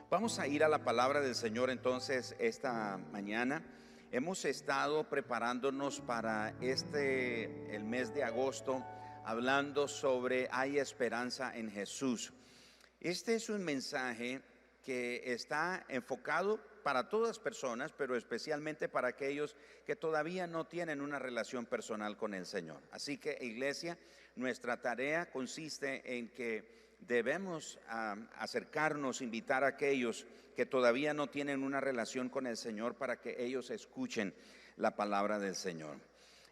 Vamos a ir a la palabra del Señor entonces esta mañana. Hemos estado preparándonos para el mes de agosto, hablando sobre hay esperanza en Jesús. Este es un mensaje que está enfocado para todas personas, pero especialmente para aquellos que todavía no tienen una relación personal con el Señor. Así que, iglesia, nuestra tarea consiste en que debemos acercarnos, invitar a aquellos que todavía no tienen una relación con el Señor para que ellos escuchen la palabra del Señor.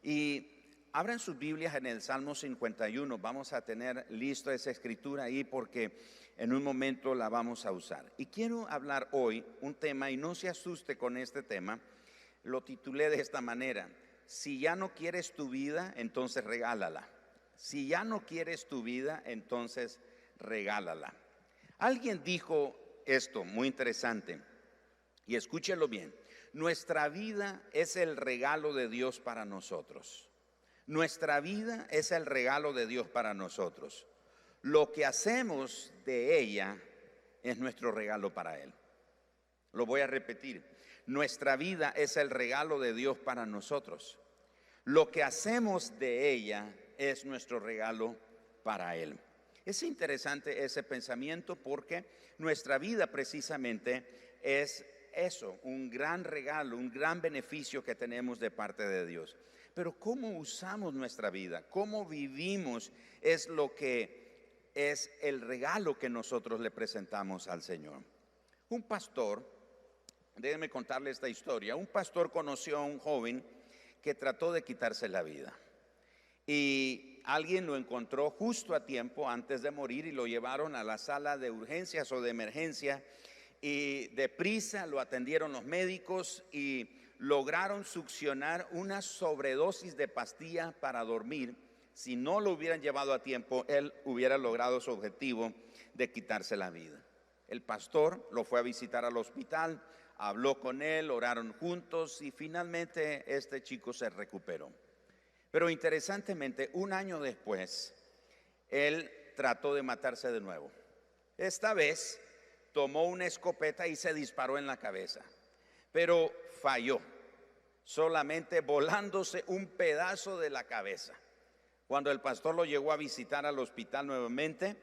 Y abran sus Biblias en el Salmo 51. Vamos a tener listo esa escritura ahí porque en un momento la vamos a usar. Y quiero hablar hoy un tema, y no se asuste con este tema, lo titulé de esta manera: si ya no quieres tu vida, entonces regálala. Si ya no quieres tu vida, entonces regálala. Alguien dijo esto muy interesante, y escúchelo bien: nuestra vida es el regalo de Dios para nosotros. Nuestra vida es el regalo de Dios para nosotros. Lo que hacemos de ella es nuestro regalo para Él. Lo voy a repetir: nuestra vida es el regalo de Dios para nosotros. Lo que hacemos de ella es nuestro regalo para Él. Es interesante ese pensamiento porque nuestra vida precisamente es eso, un gran regalo, un gran beneficio que tenemos de parte de Dios. Pero cómo usamos nuestra vida, cómo vivimos, es lo que es el regalo que nosotros le presentamos al Señor. Un pastor, déjenme contarle esta historia. Un pastor conoció a un joven que trató de quitarse la vida. Y alguien lo encontró justo a tiempo antes de morir y lo llevaron a la sala de urgencias o de emergencia, y deprisa lo atendieron los médicos y lograron succionar una sobredosis de pastilla para dormir. Si no lo hubieran llevado a tiempo, él hubiera logrado su objetivo de quitarse la vida. El pastor lo fue a visitar al hospital, habló con él, oraron juntos y finalmente este chico se recuperó. Pero interesantemente, un año después, él trató de matarse de nuevo. Esta vez tomó una escopeta y se disparó en la cabeza, pero falló, solamente volándose un pedazo de la cabeza. Cuando el pastor lo llegó a visitar al hospital nuevamente,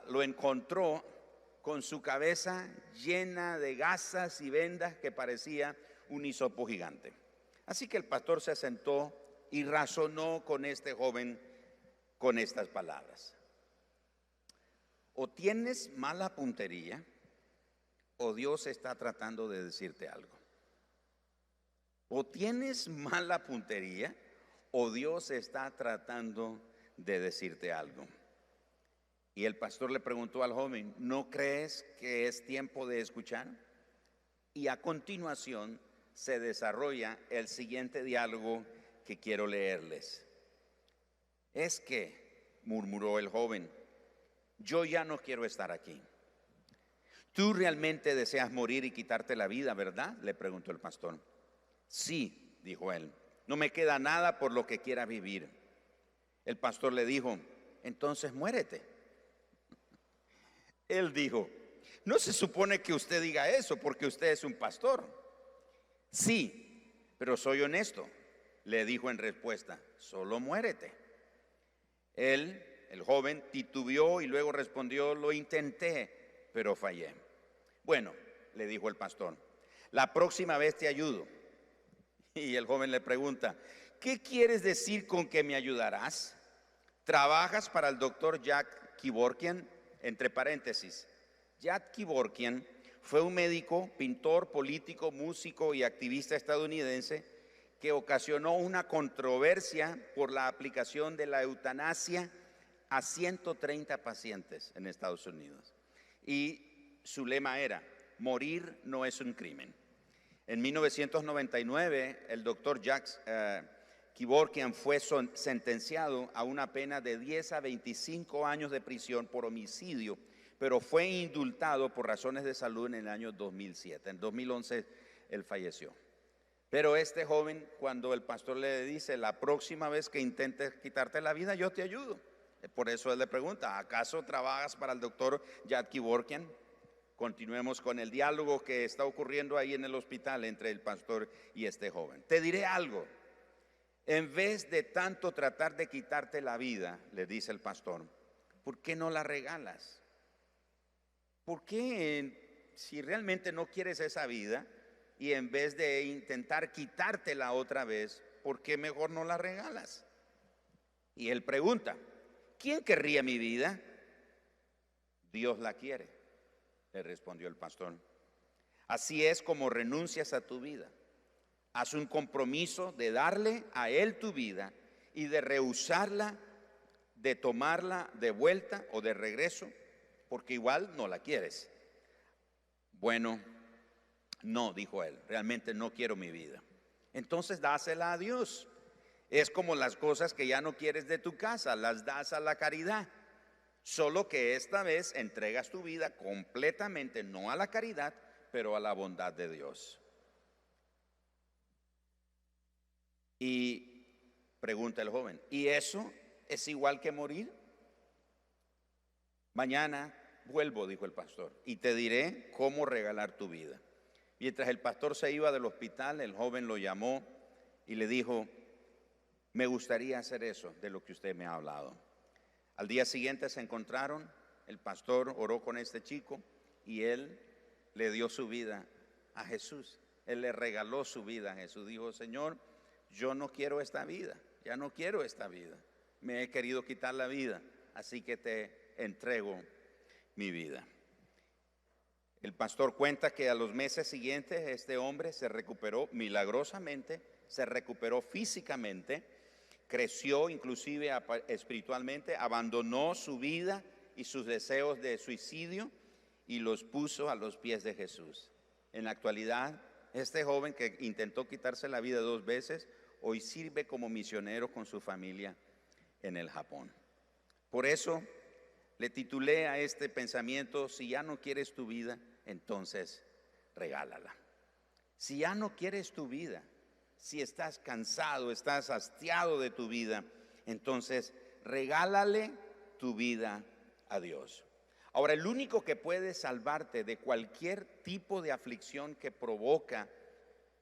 lo encontró con su cabeza llena de gasas y vendas que parecía un hisopo gigante. Así que el pastor se sentó y razonó con este joven con estas palabras: o tienes mala puntería, o Dios está tratando de decirte algo. O tienes mala puntería, o Dios está tratando de decirte algo. Y el pastor le preguntó al joven: ¿no crees que es tiempo de escuchar? Y a continuación se desarrolla el siguiente diálogo que quiero leerles. Es que, murmuró el joven, yo ya no quiero estar aquí. ¿Tú realmente deseas morir y quitarte la vida, verdad?, le preguntó el pastor. Sí, dijo él, no me queda nada por lo que quiera vivir. El pastor le dijo: entonces muérete. Él dijo: no se supone que usted diga eso porque usted es un pastor. Sí, pero soy honesto, le dijo en respuesta, solo muérete. Él, el joven, titubeó y luego respondió: lo intenté, pero fallé. Bueno, le dijo el pastor, la próxima vez te ayudo. Y el joven le pregunta: ¿qué quieres decir con que me ayudarás? ¿Trabajas para el doctor Jack Kevorkian? Entre paréntesis, Jack Kevorkian fue un médico, pintor, político, músico y activista estadounidense que ocasionó una controversia por la aplicación de la eutanasia a 130 pacientes en Estados Unidos. Y su lema era: morir no es un crimen. En 1999, el doctor Jack Kevorkian fue sentenciado a una pena de 10 a 25 años de prisión por homicidio, pero fue indultado por razones de salud en el año 2007. En 2011 él falleció. Pero este joven, cuando el pastor le dice: la próxima vez que intentes quitarte la vida, yo te ayudo. Por eso él le pregunta: ¿acaso trabajas para el doctor Jack Kevorkian? Continuemos con el diálogo que está ocurriendo ahí en el hospital entre el pastor y este joven. Te diré algo. En vez de tanto tratar de quitarte la vida, le dice el pastor, ¿por qué no la regalas? ¿Por qué, si realmente no quieres esa vida y en vez de intentar quitártela otra vez, ¿por qué mejor no la regalas? Y él pregunta, ¿quién querría mi vida? Dios la quiere, le respondió el pastor. Así es como renuncias a tu vida. Haz un compromiso de darle a Él tu vida y de rehusarla, de tomarla de vuelta o de regreso, porque igual no la quieres. Bueno, no, dijo él, realmente no quiero mi vida. Entonces dásela a Dios. Es como las cosas que ya no quieres de tu casa, las das a la caridad. Solo que esta vez entregas tu vida completamente, no a la caridad, pero a la bondad de Dios. Y pregunta el joven, ¿y eso es igual que morir? Mañana vuelvo, dijo el pastor, y te diré cómo regalar tu vida. Mientras el pastor se iba del hospital, el joven lo llamó y le dijo, me gustaría hacer eso de lo que usted me ha hablado. Al día siguiente se encontraron, el pastor oró con este chico y él le dio su vida a Jesús. Él le regaló su vida a Jesús. Dijo, Señor, yo no quiero esta vida, ya no quiero esta vida. Me he querido quitar la vida, así que te entrego mi vida. El pastor cuenta que a los meses siguientes este hombre se recuperó milagrosamente, se recuperó físicamente, creció inclusive espiritualmente, abandonó su vida y sus deseos de suicidio y los puso a los pies de Jesús. En la actualidad, este joven que intentó quitarse la vida 2 veces, hoy sirve como misionero con su familia en el Japón. Por eso le titulé a este pensamiento, si ya no quieres tu vida, entonces regálala. Si ya no quieres tu vida, si estás cansado, estás hastiado de tu vida, entonces regálale tu vida a Dios. Ahora, el único que puede salvarte de cualquier tipo de aflicción que provoca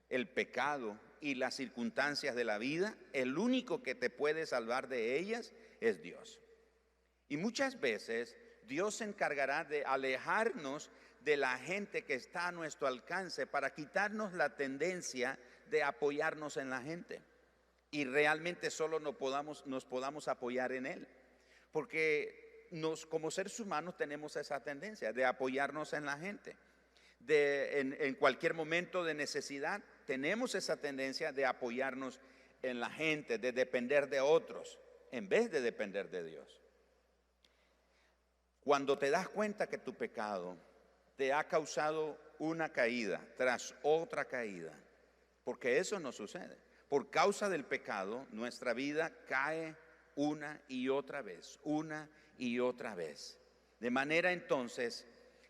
el pecado y las circunstancias de la vida, el único que te puede salvar de ellas es Dios. Y muchas veces Dios se encargará de alejarnos de la gente que está a nuestro alcance para quitarnos la tendencia de apoyarnos en la gente y realmente solo nos podamos apoyar en Él, porque como seres humanos tenemos esa tendencia de apoyarnos en la gente. En cualquier momento de necesidad tenemos esa tendencia de apoyarnos en la gente, de depender de otros en vez de depender de Dios. Cuando te das cuenta que tu pecado te ha causado una caída tras otra caída, porque eso no sucede. Por causa del pecado, nuestra vida cae una y otra vez, una y otra vez. De manera entonces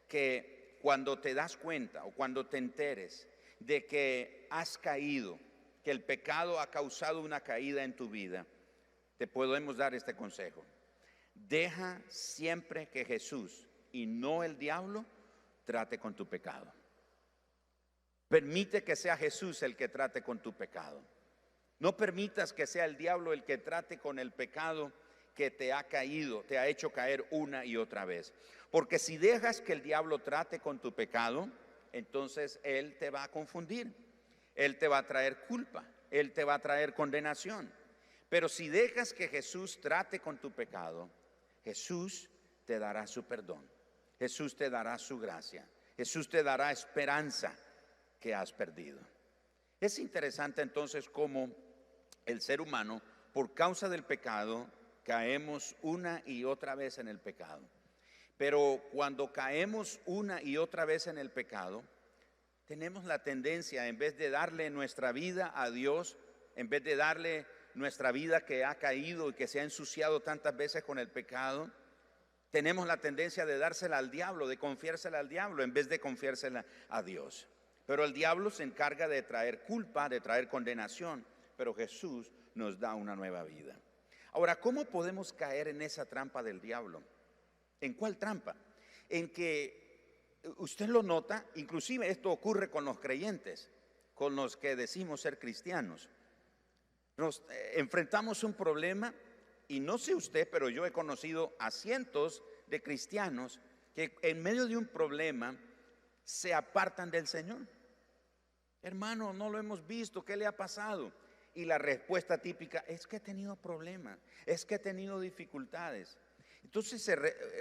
que cuando te das cuenta o cuando te enteres de que has caído, que el pecado ha causado una caída en tu vida, te podemos dar este consejo. Deja siempre que Jesús y no el diablo trate con tu pecado. Permite que sea Jesús el que trate con tu pecado. No permitas que sea el diablo el que trate con el pecado que te ha caído, te ha hecho caer una y otra vez. Porque si dejas que el diablo trate con tu pecado, entonces él te va a confundir. Él te va a traer culpa, él te va a traer condenación. Pero si dejas que Jesús trate con tu pecado, Jesús te dará su perdón. Jesús te dará su gracia. Jesús te dará esperanza que has perdido. Es interesante entonces cómo el ser humano, por causa del pecado, caemos una y otra vez en el pecado. Pero cuando caemos una y otra vez en el pecado, tenemos la tendencia, en vez de darle nuestra vida a Dios, en vez de darle nuestra vida que ha caído y que se ha ensuciado tantas veces con el pecado, tenemos la tendencia de dársela al diablo, de confiársela al diablo en vez de confiársela a Dios. Pero el diablo se encarga de traer culpa, de traer condenación, pero Jesús nos da una nueva vida. Ahora, ¿cómo podemos caer en esa trampa del diablo? ¿En cuál trampa? En que Usted lo nota, inclusive esto ocurre con los creyentes, con los que decimos ser cristianos. Nos enfrentamos un problema y no sé usted, pero yo he conocido a cientos de cristianos que en medio de un problema se apartan del Señor. Hermano, no lo hemos visto, ¿qué le ha pasado? Y la respuesta típica es que he tenido problemas, es que he tenido dificultades. Entonces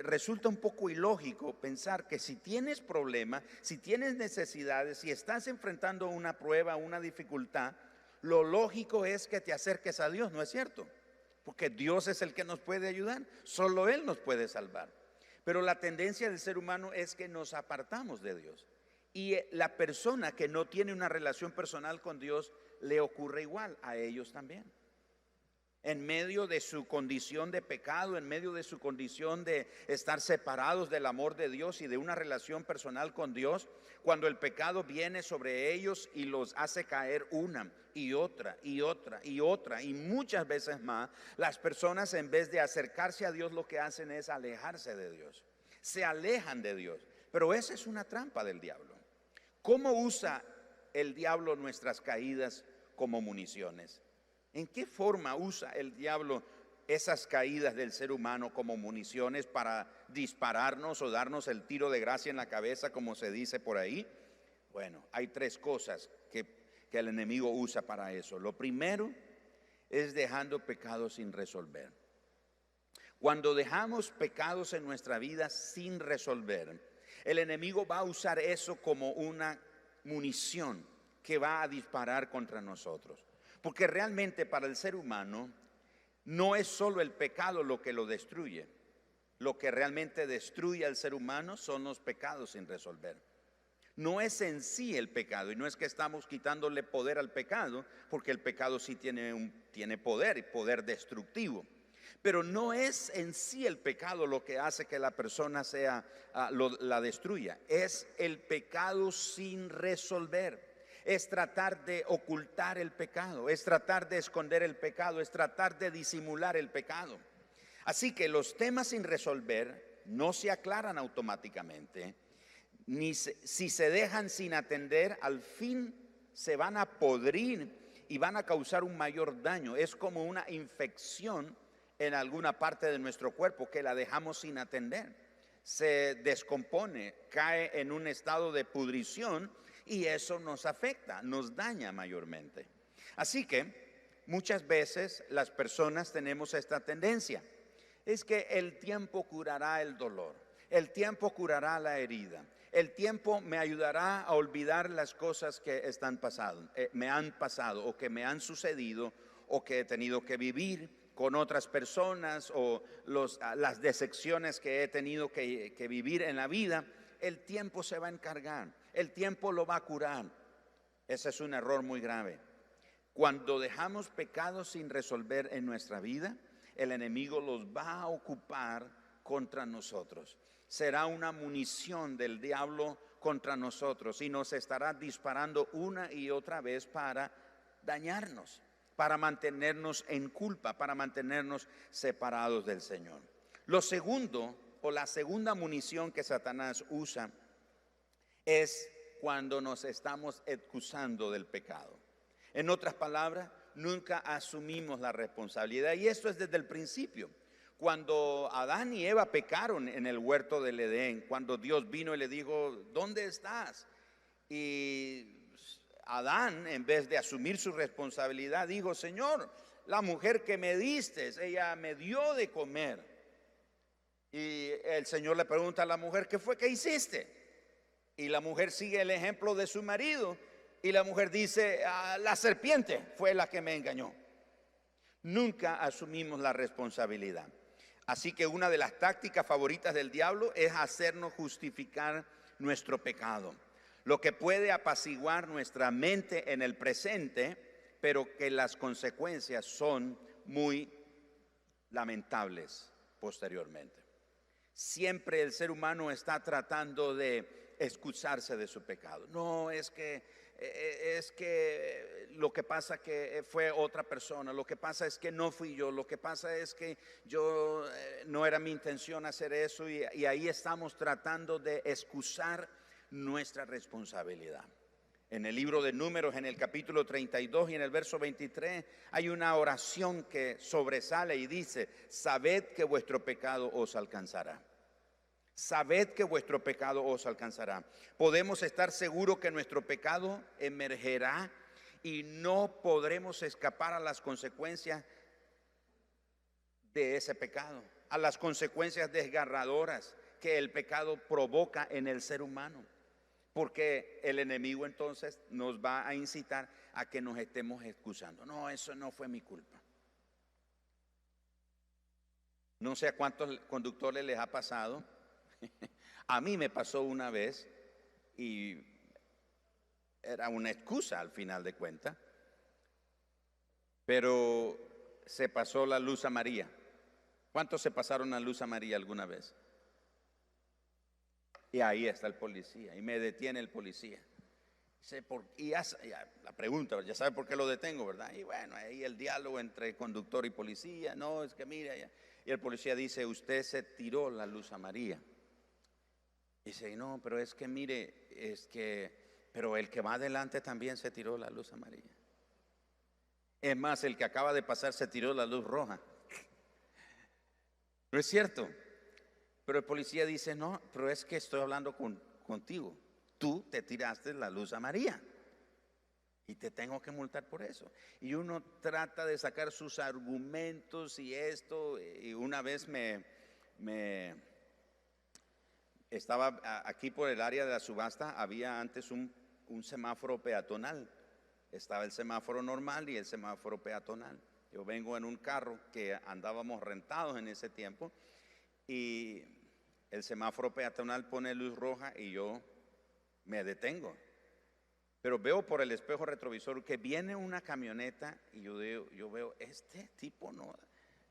resulta un poco ilógico pensar que si tienes problemas, si tienes necesidades, si estás enfrentando una prueba, una dificultad, lo lógico es que te acerques a Dios, ¿no es cierto? Porque Dios es el que nos puede ayudar, solo Él nos puede salvar. Pero la tendencia del ser humano es que nos apartamos de Dios. Y la persona que no tiene una relación personal con Dios, le ocurre igual a ellos también. En medio de su condición de pecado, en medio de su condición de estar separados del amor de Dios y de una relación personal con Dios, cuando el pecado viene sobre ellos y los hace caer una y otra y otra y otra y muchas veces más, las personas en vez de acercarse a Dios lo que hacen es alejarse de Dios, se alejan de Dios. Pero esa es una trampa del diablo. ¿Cómo usa el diablo nuestras caídas como municiones? ¿En qué forma usa el diablo esas caídas del ser humano como municiones para dispararnos o darnos el tiro de gracia en la cabeza, como se dice por ahí? Bueno, hay tres cosas que el enemigo usa para eso. Lo primero es dejando pecados sin resolver. Cuando dejamos pecados en nuestra vida sin resolver, el enemigo va a usar eso como una munición que va a disparar contra nosotros. Porque realmente para el ser humano no es solo el pecado lo que lo destruye. Lo que realmente destruye al ser humano son los pecados sin resolver. No es en sí el pecado, y no es que estamos quitándole poder al pecado, porque el pecado sí tiene poder y poder destructivo. Pero no es en sí el pecado lo que hace que la persona la destruya. Es el pecado sin resolver. Es tratar de ocultar el pecado, es tratar de esconder el pecado, es tratar de disimular el pecado. Así que los temas sin resolver no se aclaran automáticamente, ni si se dejan sin atender, al fin se van a podrir y van a causar un mayor daño. Es como una infección en alguna parte de nuestro cuerpo que la dejamos sin atender. Se descompone, cae en un estado de pudrición, y eso nos afecta, nos daña mayormente. Así que muchas veces las personas tenemos esta tendencia. Es que el tiempo curará el dolor, el tiempo curará la herida, el tiempo me ayudará a olvidar las cosas que me han pasado o que me han sucedido o que he tenido que vivir con otras personas o las decepciones que he tenido que vivir en la vida. El tiempo se va a encargar, el tiempo lo va a curar. Ese es un error muy grave. Cuando dejamos pecados sin resolver en nuestra vida, el enemigo los va a ocupar contra nosotros. Será una munición del diablo contra nosotros y nos estará disparando una y otra vez para dañarnos, para mantenernos en culpa, para mantenernos separados del Señor. Lo segundo, o la segunda munición que Satanás usa, es cuando nos estamos excusando del pecado. En otras palabras, nunca asumimos la responsabilidad, y esto es desde el principio. Cuando Adán y Eva pecaron en el huerto del Edén, cuando Dios vino y le dijo, ¿dónde estás? Y Adán, en vez de asumir su responsabilidad, dijo, Señor, la mujer que me diste, ella me dio de comer. Y el Señor le pregunta a la mujer, ¿qué fue que hiciste? Y la mujer sigue el ejemplo de su marido, y la mujer dice, la serpiente fue la que me engañó. Nunca asumimos la responsabilidad. Así que una de las tácticas favoritas del diablo es hacernos justificar nuestro pecado, lo que puede apaciguar nuestra mente en el presente, pero que las consecuencias son muy lamentables posteriormente. Siempre el ser humano está tratando de excusarse de su pecado. No, es que lo que pasa que fue otra persona, lo que pasa es que no fui yo, lo que pasa es que yo no era mi intención hacer eso, y ahí estamos tratando de excusar nuestra responsabilidad. En el libro de Números, en el capítulo 32 y en el verso 23, hay una oración que sobresale y dice: sabed que vuestro pecado os alcanzará. Sabed que vuestro pecado os alcanzará. Podemos estar seguros que nuestro pecado emergerá y no podremos escapar a las consecuencias de ese pecado, a las consecuencias desgarradoras que el pecado provoca en el ser humano. Porque el enemigo entonces nos va a incitar a que nos estemos excusando. No, eso no fue mi culpa. No sé a cuántos conductores les ha pasado. A mí me pasó una vez y era una excusa al final de cuentas, pero se pasó la luz amarilla. ¿Cuántos se pasaron la luz amarilla alguna vez? Y ahí está el policía, y me detiene el policía. Y ya la pregunta, ya sabe por qué lo detengo, ¿verdad? Y bueno, ahí el diálogo entre conductor y policía. No, es que mira, y el policía dice: usted se tiró la luz amarilla. Dice: no, pero es que mire, pero el que va adelante también se tiró la luz amarilla. Es más, el que acaba de pasar se tiró la luz roja. ¿No es cierto? Pero el policía dice: no, pero es que estoy hablando contigo. Tú te tiraste la luz amarilla y te tengo que multar por eso. Y uno trata de sacar sus argumentos y esto. Y una vez me estaba aquí por el área de la subasta. Había antes un semáforo peatonal. Estaba el semáforo normal y el semáforo peatonal. Yo vengo en un carro que andábamos rentados en ese tiempo, y el semáforo peatonal pone luz roja y yo me detengo. Pero veo por el espejo retrovisor que viene una camioneta y yo veo, este tipo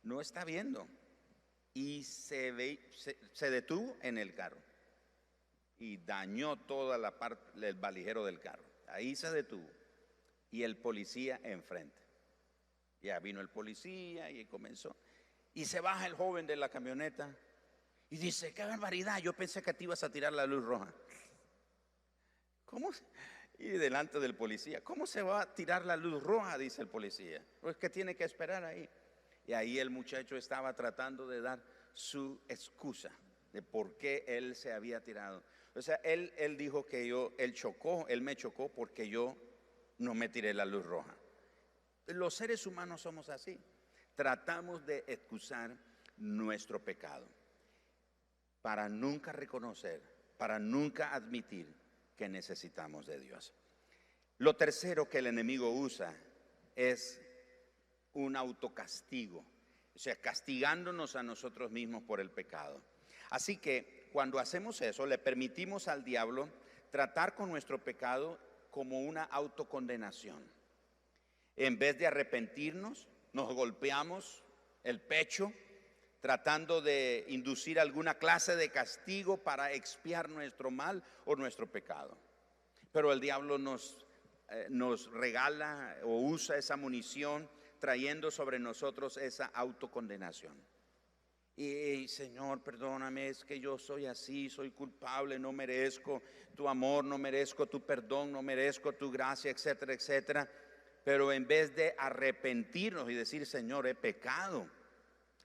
no está viendo. Y se detuvo en el carro y dañó toda la parte del valijero del carro. Ahí se detuvo. Y el policía enfrente. Ya vino el policía y comenzó. Y se baja el joven de la camioneta y dice: qué barbaridad, yo pensé que te ibas a tirar la luz roja. ¿Cómo? Y delante del policía: ¿cómo se va a tirar la luz roja? Dice el policía. Pues que tiene que esperar ahí. Y ahí el muchacho estaba tratando de dar su excusa de por qué él se había tirado. O sea, él dijo que él me chocó porque yo no me tiré la luz roja. Los seres humanos somos así. Tratamos de excusar nuestro pecado para nunca reconocer, para nunca admitir que necesitamos de Dios. Lo tercero que el enemigo usa es un autocastigo, o sea, castigándonos a nosotros mismos por el pecado. Así que cuando hacemos eso, le permitimos al diablo tratar con nuestro pecado como una autocondenación. En vez de arrepentirnos, nos golpeamos el pecho tratando de inducir alguna clase de castigo para expiar nuestro mal o nuestro pecado. Pero el diablo nos regala o usa esa munición, trayendo sobre nosotros esa autocondenación. Y Señor, perdóname, es que yo soy así, soy culpable, no merezco tu amor, no merezco tu perdón, no merezco tu gracia, etcétera, etcétera. Pero en vez de arrepentirnos y decir: Señor, he pecado,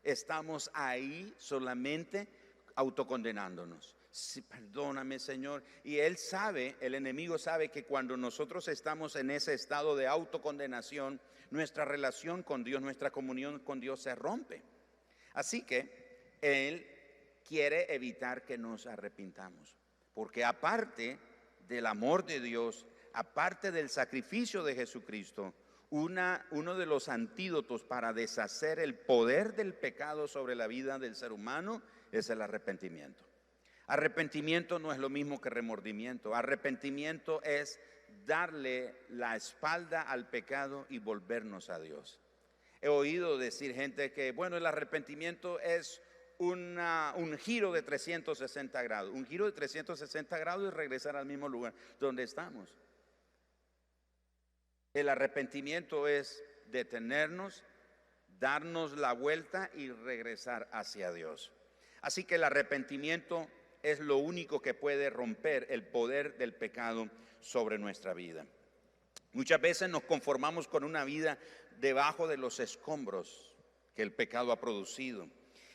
estamos ahí solamente autocondenándonos. Sí, perdóname, Señor. Y él sabe, el enemigo sabe que cuando nosotros estamos en ese estado de autocondenación, nuestra relación con Dios, nuestra comunión con Dios se rompe. Así que él quiere evitar que nos arrepintamos, porque aparte del amor de Dios, aparte del sacrificio de Jesucristo, uno de los antídotos para deshacer el poder del pecado sobre la vida del ser humano es el arrepentimiento. Arrepentimiento no es lo mismo que remordimiento. Arrepentimiento es darle la espalda al pecado y volvernos a Dios. He oído decir gente que, bueno, el arrepentimiento es un giro de 360 grados. Un giro de 360 grados es regresar al mismo lugar donde estamos. El arrepentimiento es detenernos, darnos la vuelta y regresar hacia Dios. Así que el arrepentimiento es lo único que puede romper el poder del pecado sobre nuestra vida. Muchas veces nos conformamos con una vida debajo de los escombros que el pecado ha producido.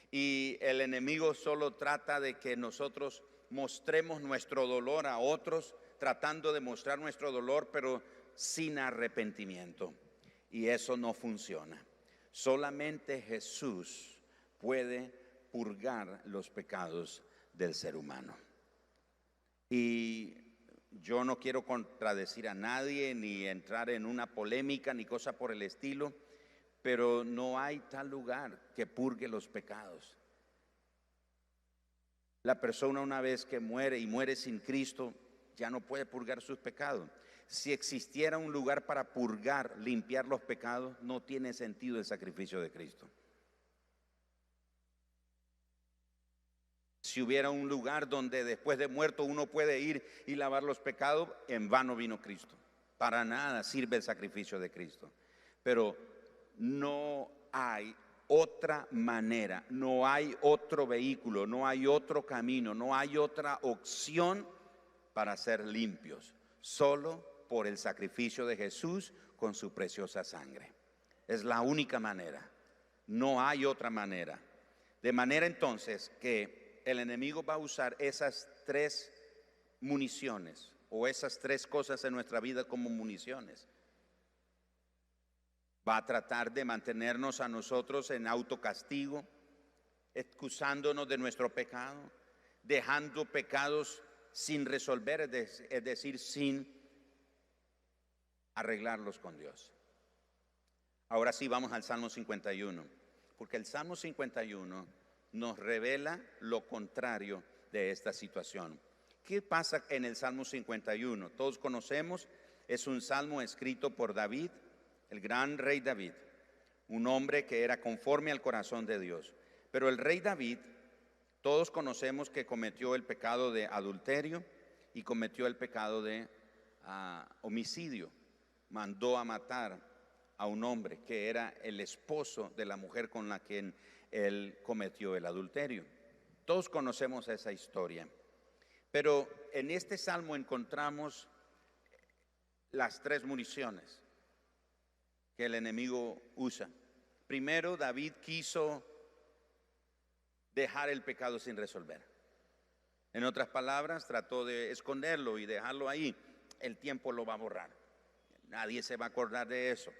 Y el enemigo solo trata de que nosotros mostremos nuestro dolor a otros, tratando de mostrar nuestro dolor, pero sin arrepentimiento. Y eso no funciona. Solamente Jesús puede purgar los pecados del ser humano. Y yo no quiero contradecir a nadie, ni entrar en una polémica, ni cosa por el estilo, pero no hay tal lugar que purgue los pecados. La persona, una vez que muere y muere sin Cristo, ya no puede purgar sus pecados. Si existiera un lugar para purgar, limpiar los pecados, no tiene sentido el sacrificio de Cristo. Si hubiera un lugar donde después de muerto uno puede ir y lavar los pecados, en vano vino Cristo. Para nada sirve el sacrificio de Cristo. Pero no hay otra manera, no hay otro vehículo, no hay otro camino, no hay otra opción para ser limpios. Solo por el sacrificio de Jesús con su preciosa sangre. Es la única manera. No hay otra manera. De manera entonces que el enemigo va a usar esas tres municiones o esas tres cosas en nuestra vida como municiones. Va a tratar de mantenernos a nosotros en autocastigo, excusándonos de nuestro pecado, dejando pecados sin resolver, es decir, sin arreglarlos con Dios. Ahora sí vamos al Salmo 51, porque el Salmo 51 nos revela lo contrario de esta situación. ¿Qué pasa en el Salmo 51? Todos conocemos, es un salmo escrito por David, el gran rey David, un hombre que era conforme al corazón de Dios. Pero el rey David, todos conocemos que cometió el pecado de adulterio y cometió el pecado de homicidio. Mandó a matar a un hombre que era el esposo de la mujer con la que él cometió el adulterio. Todos conocemos esa historia. Pero en este salmo encontramos las tres municiones que el enemigo usa. Primero, David quiso dejar el pecado sin resolver. En otras palabras, trató de esconderlo y dejarlo ahí. El tiempo lo va a borrar. Nadie se va a acordar de eso.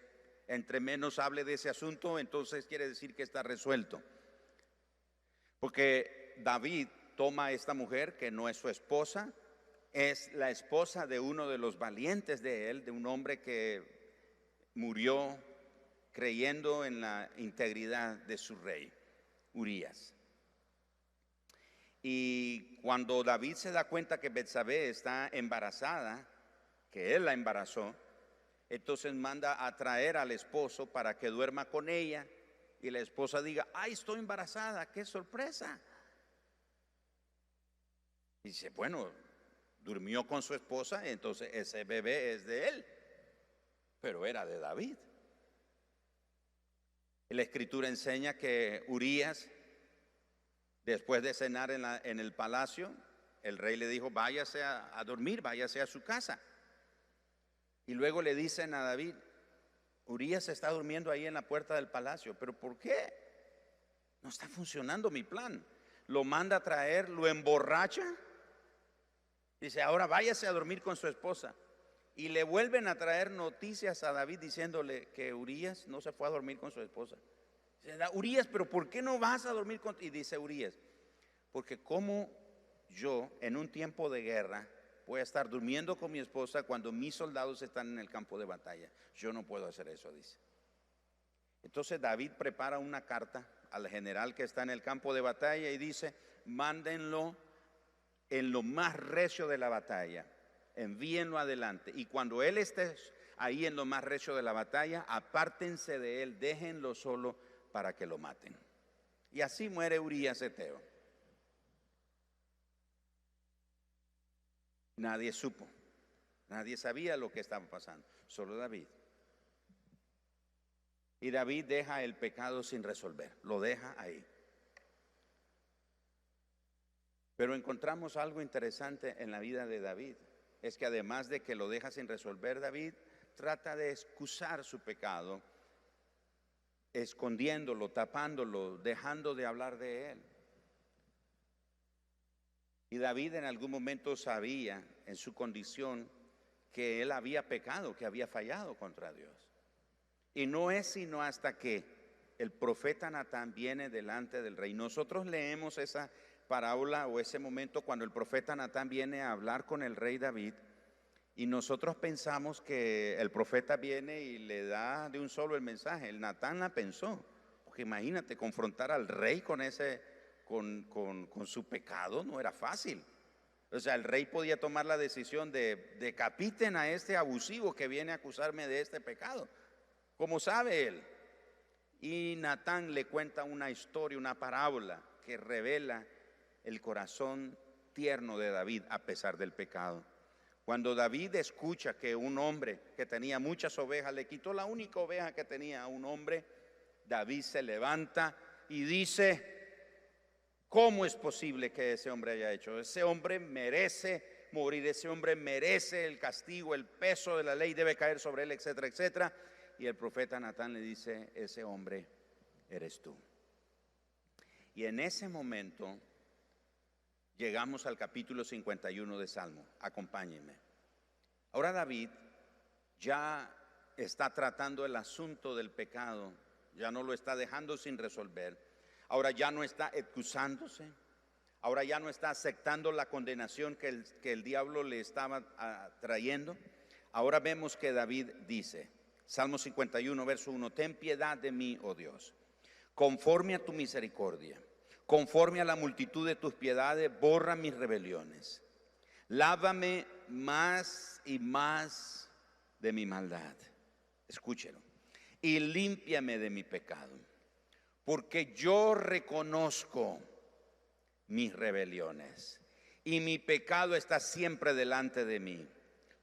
Entre menos hable de ese asunto, entonces quiere decir que está resuelto. Porque David toma a esta mujer que no es su esposa, es la esposa de uno de los valientes de él, de un hombre que murió creyendo en la integridad de su rey, Urías. Y cuando David se da cuenta que Betsabé está embarazada, que él la embarazó, entonces manda a traer al esposo para que duerma con ella y la esposa diga: ¡ay, estoy embarazada! ¡Qué sorpresa! Y dice: bueno, durmió con su esposa, entonces ese bebé es de él, pero era de David. La escritura enseña que Urías, después de cenar en el palacio, el rey le dijo: váyase a dormir, váyase a su casa. Y luego le dicen a David: Urías está durmiendo ahí en la puerta del palacio. ¿Pero por qué? No está funcionando mi plan. Lo manda a traer, lo emborracha. Dice: ahora váyase a dormir con su esposa. Y le vuelven a traer noticias a David diciéndole que Urías no se fue a dormir con su esposa. Dice: Urías, ¿pero por qué no vas a dormir con...? Y dice Urías: porque como yo en un tiempo de guerra voy a estar durmiendo con mi esposa cuando mis soldados están en el campo de batalla. Yo no puedo hacer eso, dice. Entonces David prepara una carta al general que está en el campo de batalla y dice: mándenlo en lo más recio de la batalla, envíenlo adelante, y cuando él esté ahí en lo más recio de la batalla, apártense de él, déjenlo solo para que lo maten. Y así muere Urías Eteo. Nadie supo, nadie sabía lo que estaba pasando, solo David. Y David deja el pecado sin resolver, lo deja ahí. Pero encontramos algo interesante en la vida de David. Es que además de que lo deja sin resolver, David trata de excusar su pecado, escondiéndolo, tapándolo, dejando de hablar de él. Y David en algún momento sabía en su condición que él había pecado, que había fallado contra Dios. Y no es sino hasta que el profeta Natán viene delante del rey. Nosotros leemos esa parábola o ese momento cuando el profeta Natán viene a hablar con el rey David, y nosotros pensamos que el profeta viene y le da de un solo el mensaje. El Natán la pensó, porque imagínate, confrontar al rey con su pecado no era fácil. O sea, el rey podía tomar la decisión de decapiten a este abusivo que viene a acusarme de este pecado, como sabe él. Y Natán le cuenta una historia, una parábola que revela el corazón tierno de David a pesar del pecado. Cuando David escucha que un hombre que tenía muchas ovejas le quitó la única oveja que tenía a un hombre, David se levanta y dice: ¿cómo es posible que ese hombre haya hecho? Ese hombre merece morir, ese hombre merece el castigo, el peso de la ley debe caer sobre él, etcétera, etcétera. Y el profeta Natán le dice: ese hombre eres tú. Y en ese momento llegamos al capítulo 51 de Salmo. Acompáñenme. Ahora David ya está tratando el asunto del pecado, ya no lo está dejando sin resolver. Ahora ya no está excusándose, ahora ya no está aceptando la condenación que el diablo le estaba trayendo. Ahora vemos que David dice, Salmo 51, verso 1, ten piedad de mí, oh Dios, conforme a tu misericordia, conforme a la multitud de tus piedades, borra mis rebeliones. Lávame más y más de mi maldad. Escúchelo. Y límpiame de mi pecado, porque yo reconozco mis rebeliones y mi pecado está siempre delante de mí.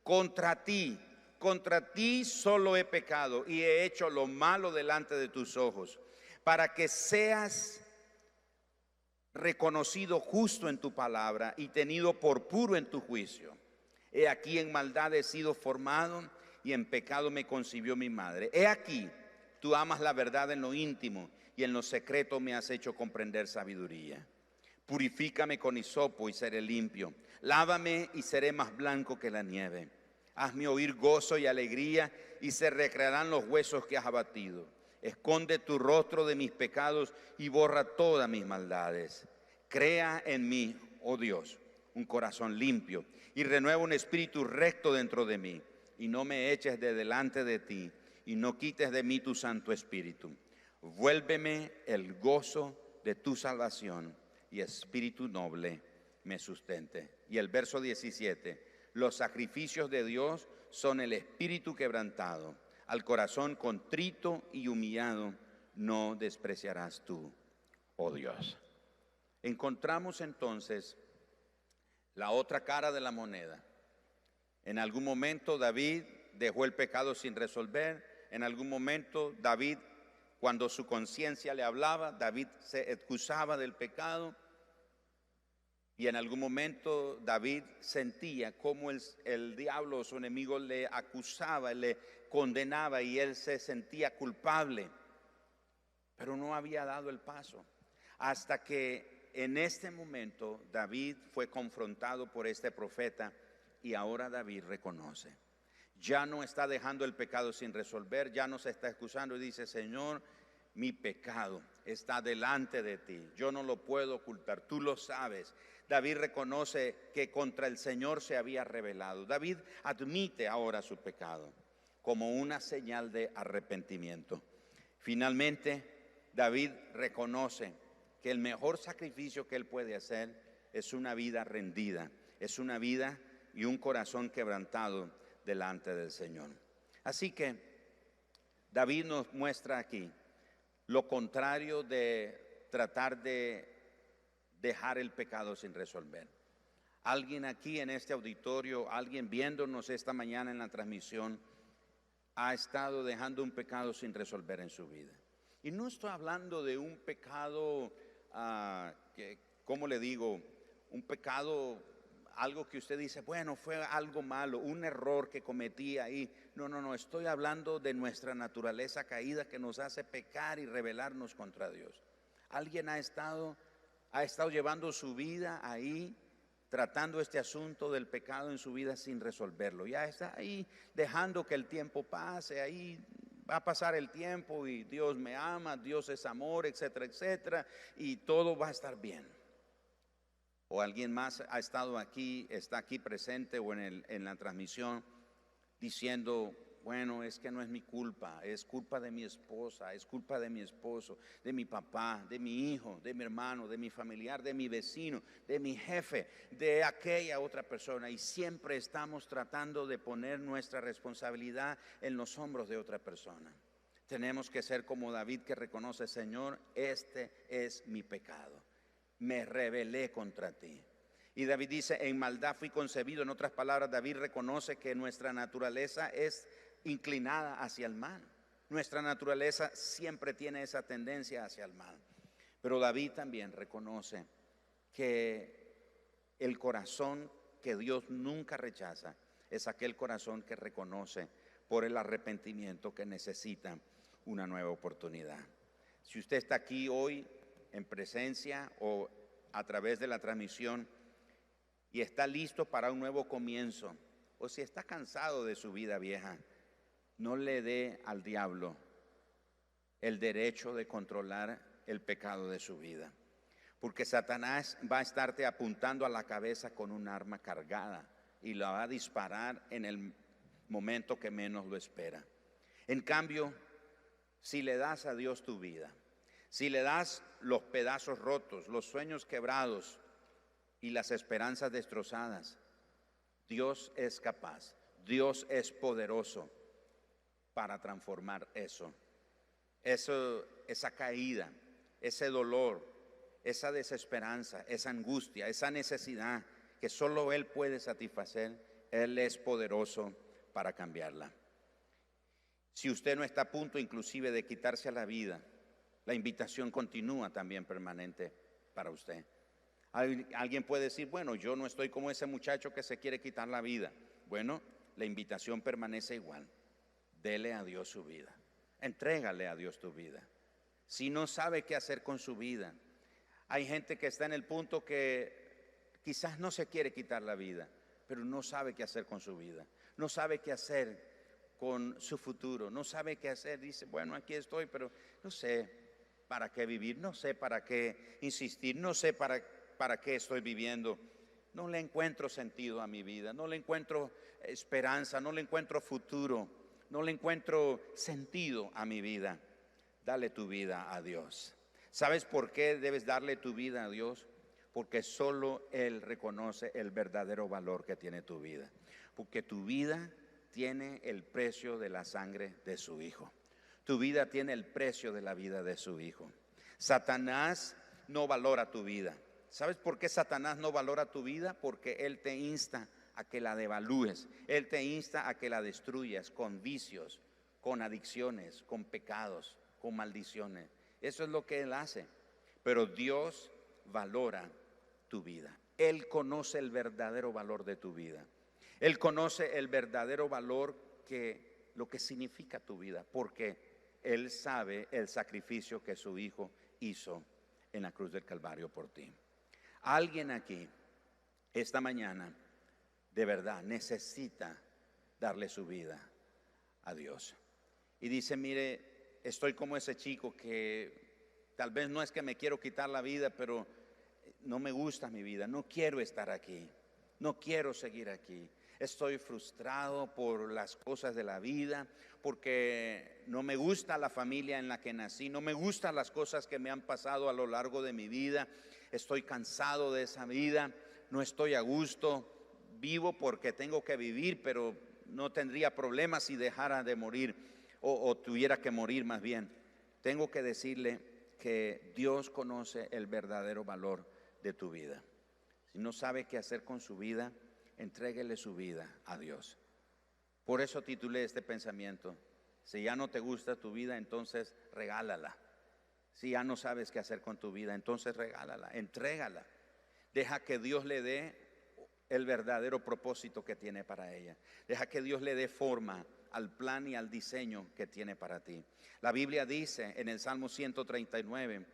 Contra ti solo he pecado y he hecho lo malo delante de tus ojos, para que seas reconocido justo en tu palabra y tenido por puro en tu juicio. He aquí en maldad he sido formado y en pecado me concibió mi madre. He aquí, tú amas la verdad en lo íntimo y en lo secreto me has hecho comprender sabiduría. Purifícame con hisopo y seré limpio. Lávame y seré más blanco que la nieve. Hazme oír gozo y alegría y se recrearán los huesos que has abatido. Esconde tu rostro de mis pecados y borra todas mis maldades. Crea en mí, oh Dios, un corazón limpio y renueva un espíritu recto dentro de mí. Y no me eches de delante de ti y no quites de mí tu Santo Espíritu. Vuélveme el gozo de tu salvación y espíritu noble me sustente. Y el verso 17, los sacrificios de Dios son el espíritu quebrantado. Al corazón contrito y humillado no despreciarás tú, oh Dios. Encontramos entonces la otra cara de la moneda. En algún momento David dejó el pecado sin resolver. En algún momento David, cuando su conciencia le hablaba, David se excusaba del pecado. Y en algún momento David sentía cómo el diablo, su enemigo, le acusaba, le condenaba y él se sentía culpable. Pero no había dado el paso. Hasta que en este momento David fue confrontado por este profeta y ahora David reconoce. Ya no está dejando el pecado sin resolver, ya no se está excusando y dice: Señor, mi pecado está delante de ti, yo no lo puedo ocultar, tú lo sabes. David reconoce que contra el Señor se había rebelado. David admite ahora su pecado como una señal de arrepentimiento. Finalmente, David reconoce que el mejor sacrificio que él puede hacer es una vida rendida, es una vida y un corazón quebrantado delante del Señor. Así que David nos muestra aquí lo contrario de tratar de dejar el pecado sin resolver. Alguien aquí en este auditorio, alguien viéndonos esta mañana en la transmisión, ha estado dejando un pecado sin resolver en su vida. Y no estoy hablando de un pecado, ¿cómo le digo? Un pecado, algo que usted dice, bueno, fue algo malo, un error que cometí ahí. No, estoy hablando de nuestra naturaleza caída que nos hace pecar y rebelarnos contra Dios. Alguien ha estado llevando su vida ahí, tratando este asunto del pecado en su vida sin resolverlo. Ya está ahí dejando que el tiempo pase, ahí va a pasar el tiempo y Dios me ama, Dios es amor, etcétera, etcétera, y todo va a estar bien. O alguien más ha estado aquí, está aquí presente o en la transmisión diciendo, bueno, es que no es mi culpa, es culpa de mi esposa, es culpa de mi esposo, de mi papá, de mi hijo, de mi hermano, de mi familiar, de mi vecino, de mi jefe, de aquella otra persona. Y siempre estamos tratando de poner nuestra responsabilidad en los hombros de otra persona. Tenemos que ser como David, que reconoce, Señor, este es mi pecado, me rebelé contra ti. Y David dice, en maldad fui concebido. En otras palabras, David reconoce que nuestra naturaleza es inclinada hacia el mal. Nuestra naturaleza siempre tiene esa tendencia hacia el mal. Pero David también reconoce que el corazón que Dios nunca rechaza es aquel corazón que reconoce por el arrepentimiento que necesita una nueva oportunidad. Si usted está aquí hoy en presencia o a través de la transmisión y está listo para un nuevo comienzo, o si está cansado de su vida vieja, no le dé al diablo el derecho de controlar el pecado de su vida, porque Satanás va a estarte apuntando a la cabeza con un arma cargada y la va a disparar en el momento que menos lo espera. En cambio, si le das a Dios tu vida, si le das los pedazos rotos, los sueños quebrados y las esperanzas destrozadas, Dios es capaz, Dios es poderoso para transformar eso, esa caída, ese dolor, esa desesperanza, esa angustia, esa necesidad que solo Él puede satisfacer. Él es poderoso para cambiarla. Si usted no está a punto inclusive de quitarse la vida, la invitación continúa también permanente para usted. Alguien puede decir, bueno, yo no estoy como ese muchacho que se quiere quitar la vida. Bueno, la invitación permanece igual. Dele a Dios su vida. Entrégale a Dios tu vida. Si no sabe qué hacer con su vida, hay gente que está en el punto que quizás no se quiere quitar la vida, pero no sabe qué hacer con su vida. No sabe qué hacer con su futuro. No sabe qué hacer. Dice, bueno, aquí estoy, pero no sé para qué vivir. No sé para qué insistir. No sé para qué estoy viviendo. No le encuentro sentido a mi vida. No le encuentro esperanza. No le encuentro futuro. No le encuentro sentido a mi vida. Dale tu vida a Dios. ¿Sabes por qué debes darle tu vida a Dios? Porque solo Él reconoce el verdadero valor que tiene tu vida. Porque tu vida tiene el precio de la sangre de su Hijo. Tu vida tiene el precio de la vida de su Hijo. Satanás no valora tu vida. ¿Sabes por qué Satanás no valora tu vida? Porque él te insta a que la devalúes. Él te insta a que la destruyas con vicios, con adicciones, con pecados, con maldiciones. Eso es lo que él hace. Pero Dios valora tu vida. Él conoce el verdadero valor de tu vida. Él conoce el verdadero valor lo que significa tu vida, porque Él sabe el sacrificio que su Hijo hizo en la cruz del Calvario por ti. Alguien aquí, esta mañana, de verdad necesita darle su vida a Dios. Y dice, mire, estoy como ese chico que tal vez no es que me quiero quitar la vida, pero no me gusta mi vida, no quiero estar aquí, no quiero seguir aquí. Estoy frustrado por las cosas de la vida, porque no me gusta la familia en la que nací, no me gustan las cosas que me han pasado a lo largo de mi vida. Estoy cansado de esa vida, no estoy a gusto, vivo porque tengo que vivir, pero no tendría problemas si dejara de morir o tuviera que morir más bien. Tengo que decirle, que Dios conoce el verdadero valor de tu vida. Si no sabe qué hacer con su vida, entréguele su vida a Dios. Por eso titulé este pensamiento: si ya no te gusta tu vida, entonces regálala. Si ya no sabes qué hacer con tu vida, entonces regálala, entrégala. Deja que Dios le dé el verdadero propósito que tiene para ella. Deja que Dios le dé forma al plan y al diseño que tiene para ti. La Biblia dice en el Salmo 139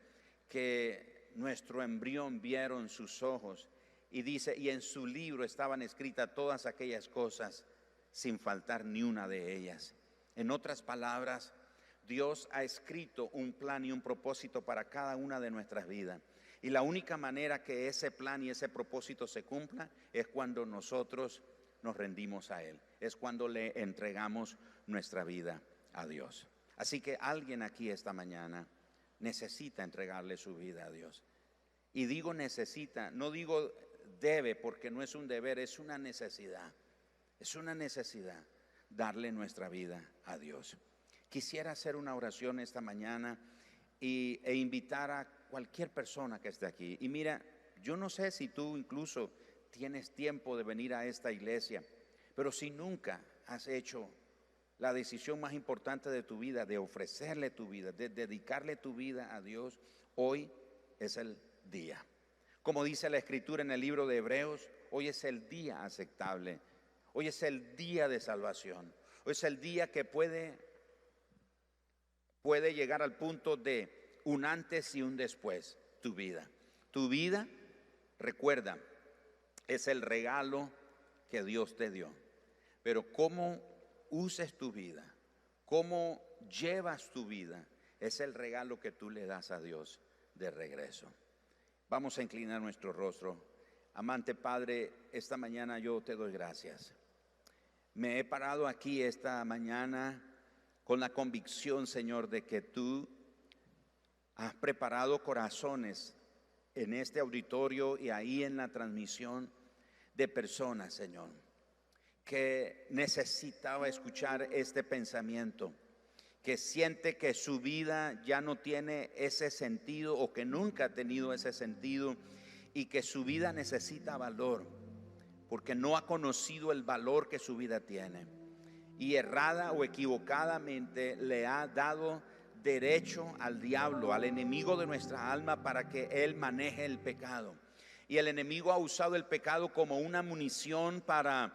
que nuestro embrión vieron sus ojos, y dice, y en su libro estaban escritas todas aquellas cosas, sin faltar ni una de ellas. En otras palabras, Dios ha escrito un plan y un propósito para cada una de nuestras vidas. Y la única manera que ese plan y ese propósito se cumpla es cuando nosotros nos rendimos a Él. Es cuando le entregamos nuestra vida a Dios. Así que alguien aquí esta mañana necesita entregarle su vida a Dios. Y digo necesita, no digo debe, porque no es un deber, es una necesidad. Es una necesidad darle nuestra vida a Dios. Quisiera hacer una oración esta mañana e invitar a cualquier persona que esté aquí. Y mira, yo no sé si tú incluso tienes tiempo de venir a esta iglesia, pero si nunca has hecho la decisión más importante de tu vida, de ofrecerle tu vida, de dedicarle tu vida a Dios, hoy es el día. Como dice la Escritura en el libro de Hebreos, hoy es el día aceptable. Hoy es el día de salvación. Hoy es el día que puede llegar al punto de un antes y un después. Tu vida. Tu vida, recuerda, es el regalo que Dios te dio. Pero cómo uses tu vida, cómo llevas tu vida, es el regalo que tú le das a Dios de regreso. Vamos a inclinar nuestro rostro. Amante Padre, esta mañana yo te doy gracias. Me he parado aquí esta mañana con la convicción, Señor, de que tú has preparado corazones en este auditorio y ahí en la transmisión de personas, Señor, que necesitaba escuchar este pensamiento, que siente que su vida ya no tiene ese sentido o que nunca ha tenido ese sentido y que su vida necesita valor, porque no ha conocido el valor que su vida tiene. Y errada o equivocadamente le ha dado derecho al diablo, al enemigo de nuestra alma, para que él maneje el pecado. Y el enemigo ha usado el pecado como una munición para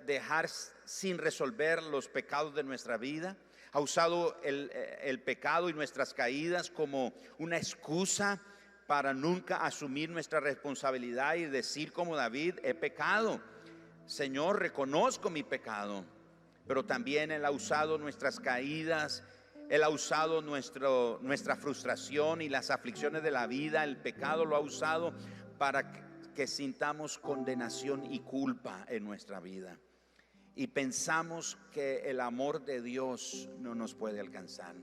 dejar sin resolver los pecados de nuestra vida. Ha usado el pecado y nuestras caídas como una excusa para nunca asumir nuestra responsabilidad y decir como David: he pecado, Señor, reconozco mi pecado. Pero también Él ha usado nuestras caídas, Él ha usado nuestra frustración y las aflicciones de la vida. El pecado lo ha usado para que sintamos condenación y culpa en nuestra vida. Y pensamos que el amor de Dios no nos puede alcanzar.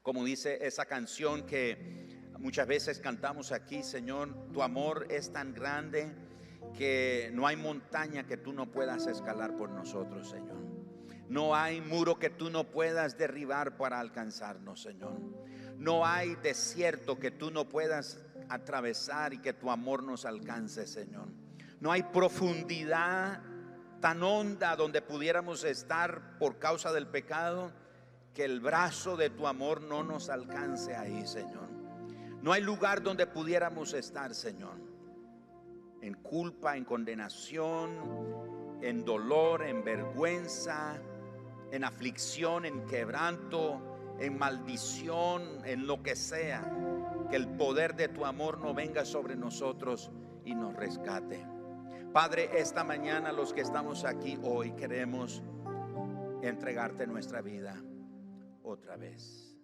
Como dice esa canción que muchas veces cantamos aquí: Señor, tu amor es tan grande que no hay montaña que tú no puedas escalar por nosotros, Señor. No hay muro que tú no puedas derribar para alcanzarnos, Señor. No hay desierto que tú no puedas atravesar y que tu amor nos alcance, Señor. No hay profundidad tan honda donde pudiéramos estar por causa del pecado que el brazo de tu amor no nos alcance ahí, Señor. No hay lugar donde pudiéramos estar, Señor, en culpa, en condenación, en dolor, en vergüenza, en aflicción, en quebranto, en maldición, en lo que sea, que el poder de tu amor no venga sobre nosotros y nos rescate. Padre, esta mañana los que estamos aquí hoy queremos entregarte nuestra vida otra vez.